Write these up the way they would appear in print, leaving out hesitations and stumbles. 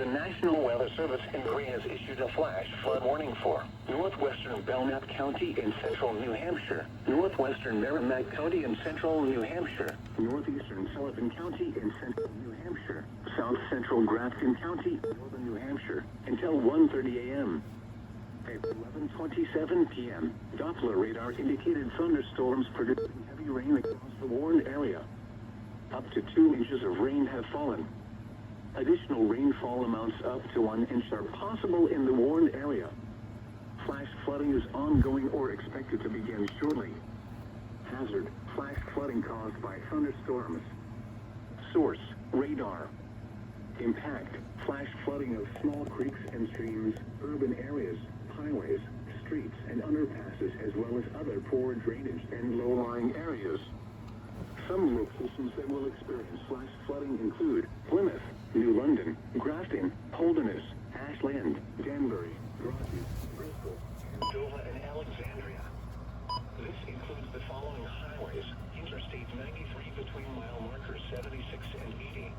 The National Weather Service in Green has issued a flash flood warning for northwestern Belknap County in central New Hampshire, northwestern Merrimack County in central New Hampshire, northeastern Sullivan County in central New Hampshire, south central Grafton County in northern New Hampshire until 1:30 a.m. At 11:27 p.m., Doppler radar indicated thunderstorms producing heavy rain across the warned area. Up to 2 inches of rain have fallen. Additional rainfall amounts up to 1 inch are possible in the warned area. Flash flooding is ongoing or expected to begin shortly. Hazard: flash flooding caused by thunderstorms. Source: radar. Impact: flash flooding of small creeks and streams, urban areas, highways, streets, and underpasses, as well as other poor drainage and low-lying areas. Some locations that will experience flash flooding include Plymouth, New London, Grafton, Holderness, Ashland, Danbury, Rogers, Bristol, Dover, and Alexandria. This includes the following highways: Interstate 93 between mile markers 76 and 80.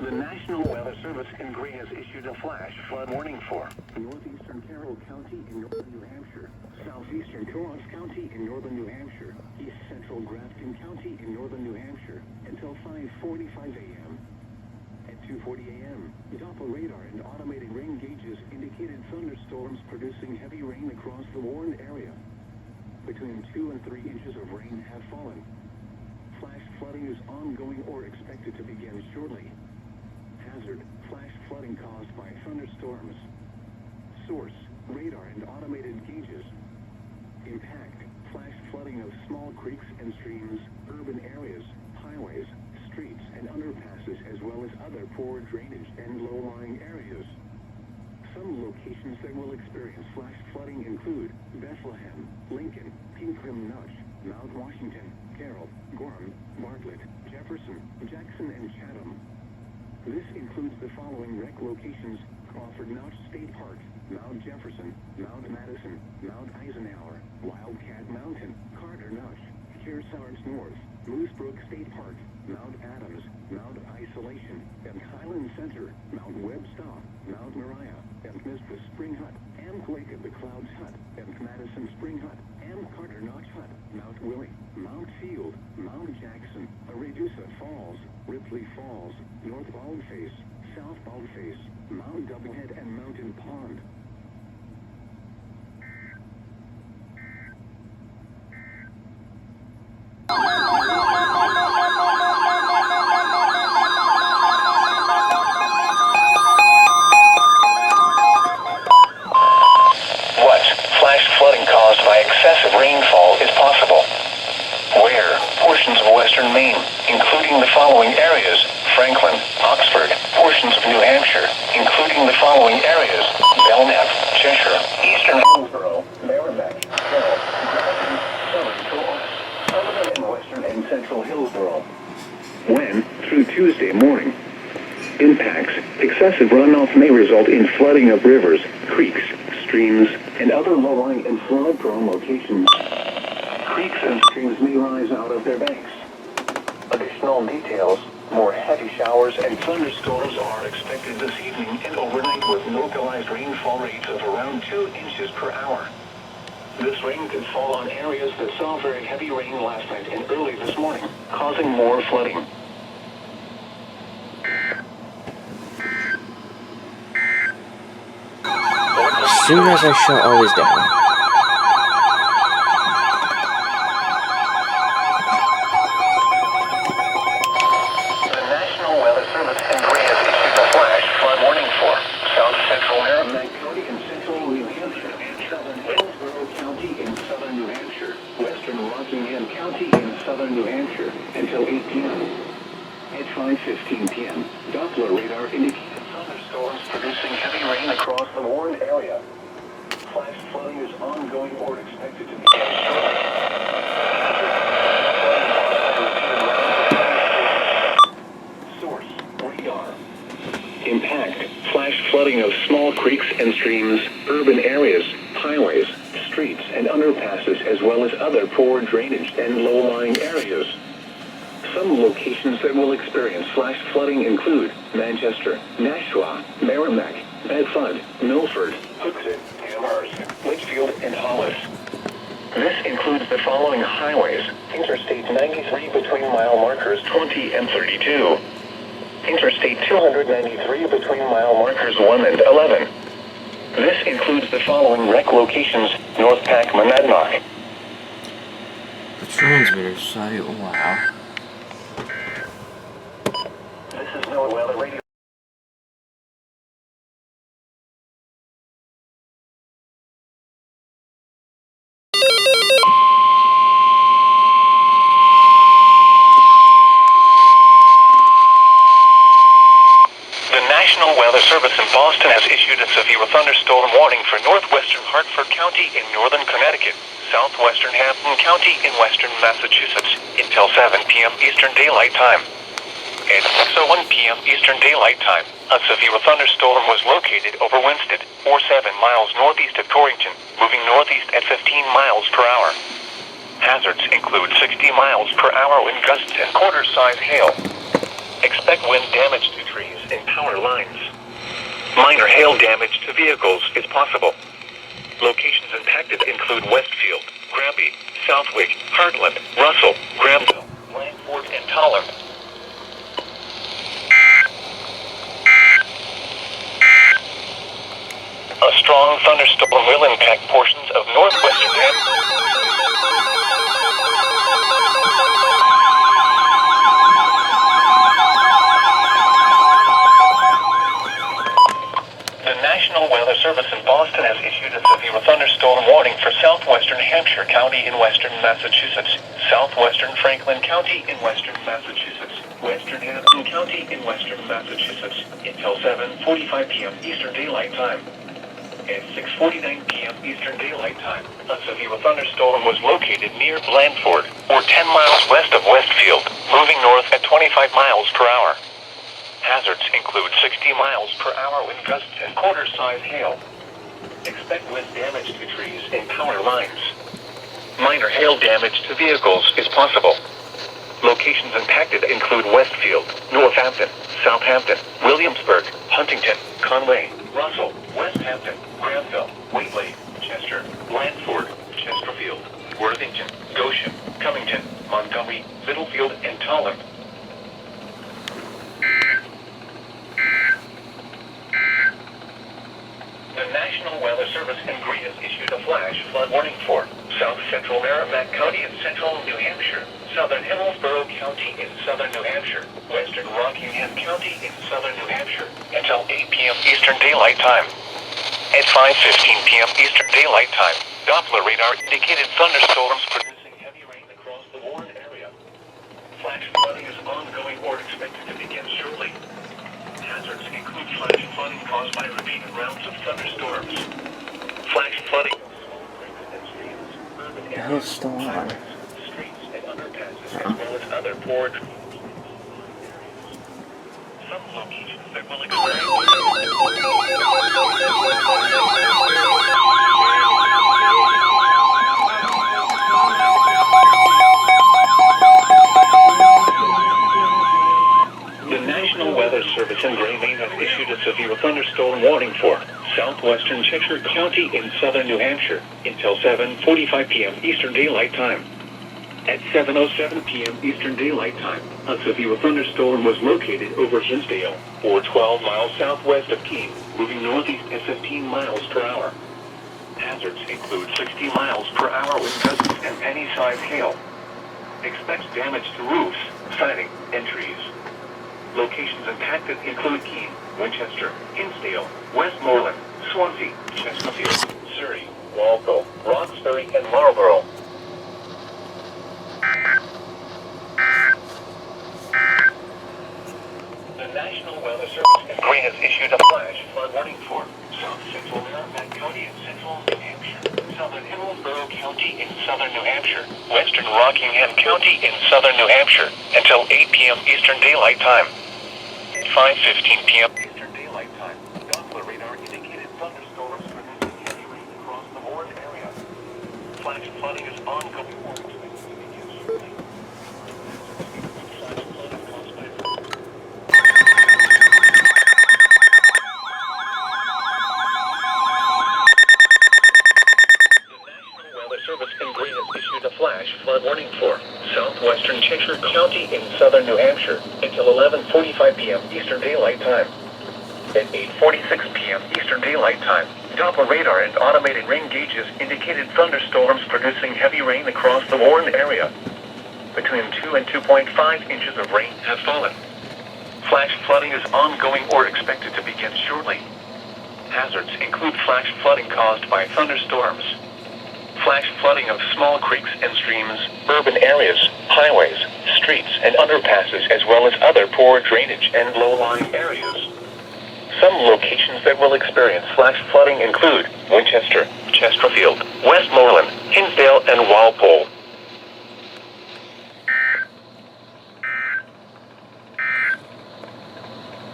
The National Weather Service in Green has issued a flash flood warning for northeastern Carroll County in northern New Hampshire, southeastern Coos County in northern New Hampshire, east central Grafton County in northern New Hampshire until 5:45 a.m. At 2:40 a.m., Doppler radar and automated rain gauges indicated thunderstorms producing heavy rain across the warned area. Between 2 and 3 inches of rain have fallen. Flash flooding is ongoing or expected to begin shortly. Hazard: flash flooding caused by thunderstorms. Source: radar and automated gauges. Impact: flash flooding of small creeks and streams, urban areas, highways, streets, and underpasses, as well as other poor drainage and low-lying areas. Some locations that will experience flash flooding include Bethlehem, Lincoln, Pinkham Notch, Mount Washington, Carroll, Gorham, Bartlett, Jefferson, Jackson, and Chatham. This includes the following rec locations: Crawford Notch State Park, Mount Jefferson, Mount Madison, Mount Eisenhower, Wildcat Mountain, Carter Notch, Kearsarge North, Moose Brook State Park, Mount Adams, Mount Isolation, and Highland Center, Mount Webster, Mount Moriah, and Mistress Spring Hut, Amp Lake of the Clouds Hut, and Madison Spring Hut, Amp Carter Notch Hut, Mount Willie, Mount Field, Mount Jackson, Aradusa Falls, Ripley Falls, North Baldface, South Baldface, Mount Doublehead, and Mountain Pond. Flooding caused by excessive rainfall is possible. Where? Portions of western Maine, including the following areas: Franklin, Oxford, portions of New Hampshire, including the following areas: Belknap, Cheshire, eastern Hillsborough, Merrimack, Carroll, Grafton, southern Coos, southern and western and central Hillsborough. When? Through Tuesday morning. Impacts: excessive runoff may result in flooding of rivers, creeks, streams, and other low-lying and flood-prone locations. Creeks and streams may rise out of their banks. Additional details: more heavy showers and thunderstorms are expected this evening and overnight, with localized rainfall rates of around 2 inches per hour. This rain could fall on areas that saw very heavy rain last night and early this morning, causing more flooding. As soon as I shut all this down. The National Weather Service in Green has issued a flash flood warning for south central Merrimack County in central New Hampshire, southern Hillsborough County in southern New Hampshire, western Rockingham County in southern New Hampshire until 8 p.m. At 5:15 p.m., Doppler radar indicated thunderstorms producing heavy rain across the warned area. Flash flooding is ongoing or expected to begin shortly. Source: radar. Impact: flash flooding of small creeks and streams, urban areas, highways, streets and underpasses as well as other poor drainage and low-lying areas. Some locations that will experience flash flooding include Manchester, Nashua, Merrimack, Bedford, Milford, Hooksett, Amherst, Litchfield, and Hollis. This includes the following highways: Interstate 93 between mile markers 20 and 32. Interstate 293 between mile markers 1 and 11. This includes the following wreck locations: North Pack, Monadnock. The transmitter site, wow. This is no weather radio. The National Weather Service in Boston has issued a severe thunderstorm warning for northwestern Hartford County in northern Connecticut, southwestern Hampton County in western Massachusetts until 7 p.m. Eastern Daylight Time. At 6:01 p.m. Eastern Daylight Time, a severe thunderstorm was located over Winsted, or 7 miles northeast of Torrington, moving northeast at 15 miles per hour. Hazards include 60 miles per hour wind gusts and quarter-size hail. Expect wind damage to trees and power lines. Minor hail damage to vehicles is possible. Locations impacted include Westfield, Granby, Southwick, Heartland, Russell, Granville, Langford, and Tolland. A strong thunderstorm will impact portions of northwestern The National Weather Service in Boston has issued a severe thunderstorm warning for southwestern Hampshire County in western Massachusetts, southwestern Franklin County in western Massachusetts, western Hampton County in western Massachusetts until 7:45 p.m. Eastern Daylight Time. At 6:49 p.m. Eastern Daylight Time, a severe thunderstorm was located near Blandford, or 10 miles west of Westfield, moving north at 25 miles per hour. Hazards include 60 miles per hour wind gusts and quarter-size hail. Expect wind damage to trees and power lines. Minor hail damage to vehicles is possible. Locations impacted include Westfield, Northampton, Southampton, Williamsburg, Huntington, Conway, Russell, West Hampton, Granville, Whately, Chester, Blandford, Chesterfield, Worthington, Goshen, Cummington, Montgomery, Middlefield, and Tolland. The National Weather Service in Green has issued a flash flood warning for South Central Merrimack County in central New Hampshire, Southern Hillsborough County in southern New Hampshire, Western Rockingham County in southern New Hampshire, until 8 p.m. Eastern Daylight Time. At 5:15 p.m. Eastern Daylight Time, Doppler radar indicated thunderstorms producing heavy rain across the Warren area. Flash flooding is ongoing or expected to begin shortly. Hazards include flash flooding caused by repeated rounds of thunderstorms. Flash flooding of small creeks and streams, urban The hell's areas, still on? highways, streets, and underpasses, as well as other poor drainage. Some locations that will The National Weather Service in Grayling has issued a severe thunderstorm warning for southwestern Cheshire County in southern New Hampshire until 7:45 p.m. Eastern Daylight Time. At 7:07 p.m. Eastern Daylight Time, a severe thunderstorm was located over Hinsdale, or 12 miles southwest of Keene, moving northeast at 15 miles per hour. Hazards include 60 miles per hour wind gusts and penny-sized hail. Expect damage to roofs, siding, and trees. Locations impacted include Keene, Winchester, Hinsdale, Westmoreland, Swansea, Chesterfield, Surrey, Walpole, Roxbury, and Marlborough. The National Weather Service in Green has issued a flash flood warning for South Central Merrimack County in central New Hampshire, Southern Hillsborough County in southern New Hampshire, Western Rockingham County in southern New Hampshire, until 8 p.m. Eastern Daylight Time. At 5:15 p.m. Eastern Daylight Time, Doppler radar indicated thunderstorms producing heavy rain across the Warren area. Flash flooding is ongoing. Service in Green has issued a flash flood warning for southwestern Cheshire County in southern New Hampshire until 11:45 p.m. Eastern Daylight Time. At 8:46 p.m. Eastern Daylight Time, Doppler radar and automated rain gauges indicated thunderstorms producing heavy rain across the warned area. Between 2 and 2.5 inches of rain have fallen. Flash flooding is ongoing or expected to begin shortly. Hazards include flash flooding caused by thunderstorms, flash flooding of small creeks and streams, urban areas, highways, streets, and underpasses, as well as other poor drainage and low-lying areas. Some locations that will experience flash flooding include Winchester, Chesterfield, Westmoreland, Hinsdale, and Walpole.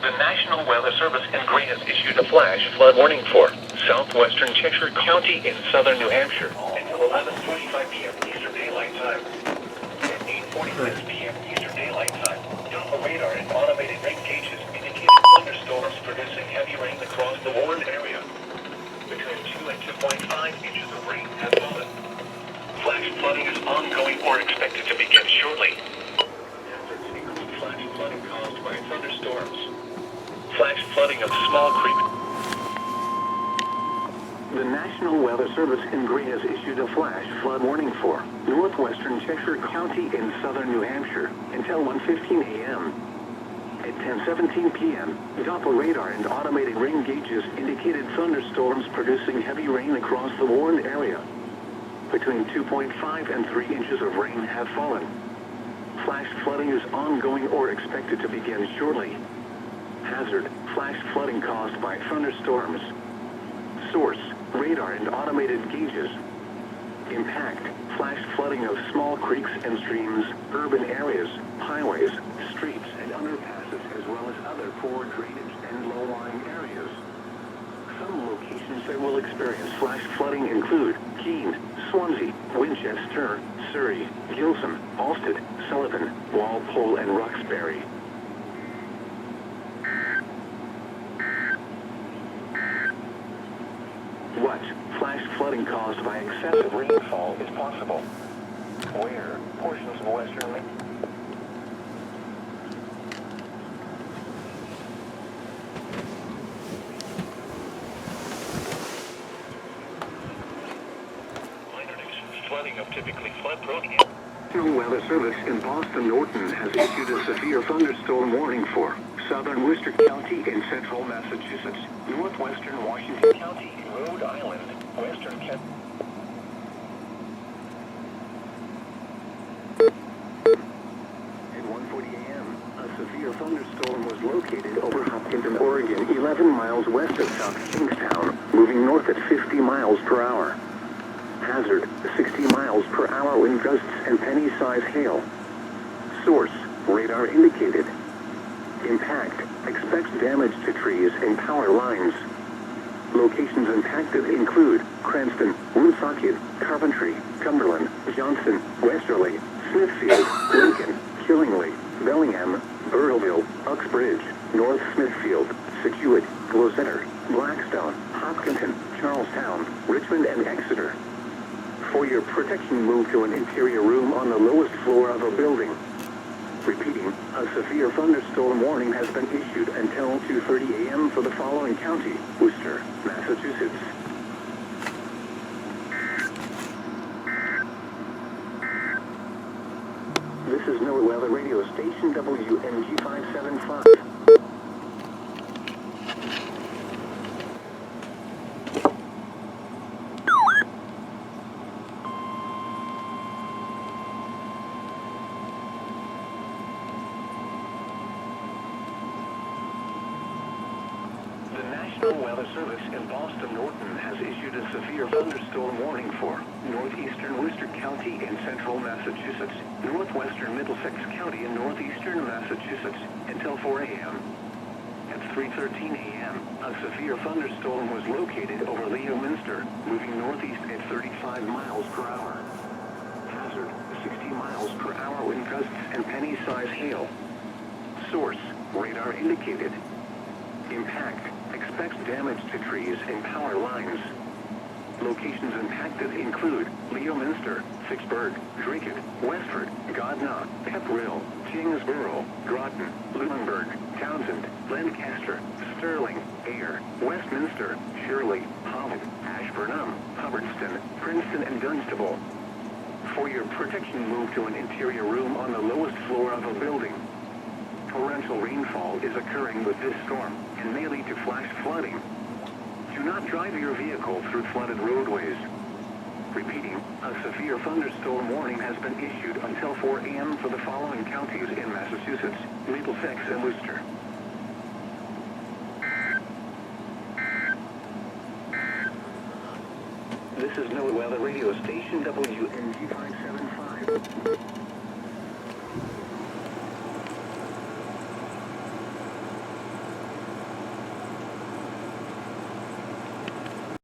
The National Weather Service in Green has issued a flash flood warning for southwestern Cheshire County in southern New Hampshire until 11:45 p.m. Eastern Daylight Time. At 8:46 p.m. Eastern Daylight Time, Doppler radar and automated rain gauges indicated thunderstorms producing heavy rain across the warned area. Between 2 and 2.5 inches of rain have fallen. Flash flooding is ongoing or expected to begin shortly. Hazards include flash flooding caused by thunderstorms, flash flooding of small creeks. The National Weather Service in Green has issued a flash flood warning for northwestern Cheshire County in southern New Hampshire until 1:15 a.m. At 10:17 p.m., Doppler radar and automated rain gauges indicated thunderstorms producing heavy rain across the warned area. Between 2.5 and 3 inches of rain have fallen. Flash flooding is ongoing or expected to begin shortly. Hazard, flash flooding caused by thunderstorms. Source, radar and automated gauges. Impact, flash flooding of small creeks and streams, urban areas, highways, streets, and underpasses, as well as other poor drainage and low-lying areas. Some locations that will experience flash flooding include Keene, Swansea, Winchester, Surrey, Gilson, Alsted, Sullivan, Walpole, and Roxbury. What flash flooding caused by excessive rainfall is possible? Where portions of western Minor flooding of typically flood-prone areas. The National Weather Service in Boston Norton has issued a severe thunderstorm warning for southern Worcester County in central Massachusetts, northwestern Washington County in Rhode Island, western Kent. At 1:40 a.m., a severe thunderstorm was located over Hopkinton, Oregon, 11 miles west of South Kingstown, moving north at 50 miles per hour. Hazard, 60 miles per hour wind gusts and penny-size hail. Source, radar indicated. Impact, expects damage to trees and power lines. Locations impacted include Cranston, Woonsocket, Coventry, Cumberland, Johnson, Westerly, Smithfield, Lincoln, Killingly, Bellingham, Burrillville, Uxbridge, North Smithfield, Scituate, Gloucester, Blackstone, Hopkinton, Charlestown, Richmond, and Exeter. For your protection, move to an interior room on the lowest floor of a building. Repeating, a severe thunderstorm warning has been issued until 2:30 a.m. for the following county: Worcester, Massachusetts. This is NOAA Weather Radio Station WMG 575. The National Weather Service in Boston Norton has issued a severe thunderstorm warning for northeastern Worcester County in central Massachusetts, northwestern Middlesex County in northeastern Massachusetts until 4 a.m. At 3:13 a.m., a severe thunderstorm was located over Leominster, moving northeast at 35 miles per hour. Hazard, 60 miles per hour wind gusts and penny-size hail. Source, radar indicated. Impact, expects damage to trees and power lines. Locations impacted include Leominster, Vicksburg, Dracut, Westford, Godna, Pepperell, Kingsborough, Groton, Lunenburg, Townsend, Lancaster, Sterling, Ayr, Westminster, Shirley, Holland, Ashburnham, Hubbardston, Princeton, and Dunstable. For your protection, move to an interior room on the lowest floor of a building. Torrential rainfall is occurring with this storm and may lead to flash flooding. Do not drive your vehicle through flooded roadways. Repeating, a severe thunderstorm warning has been issued until 4 a.m. for the following counties in Massachusetts: Middlesex and Worcester. This is NOAA Weather Radio Station WNG 575.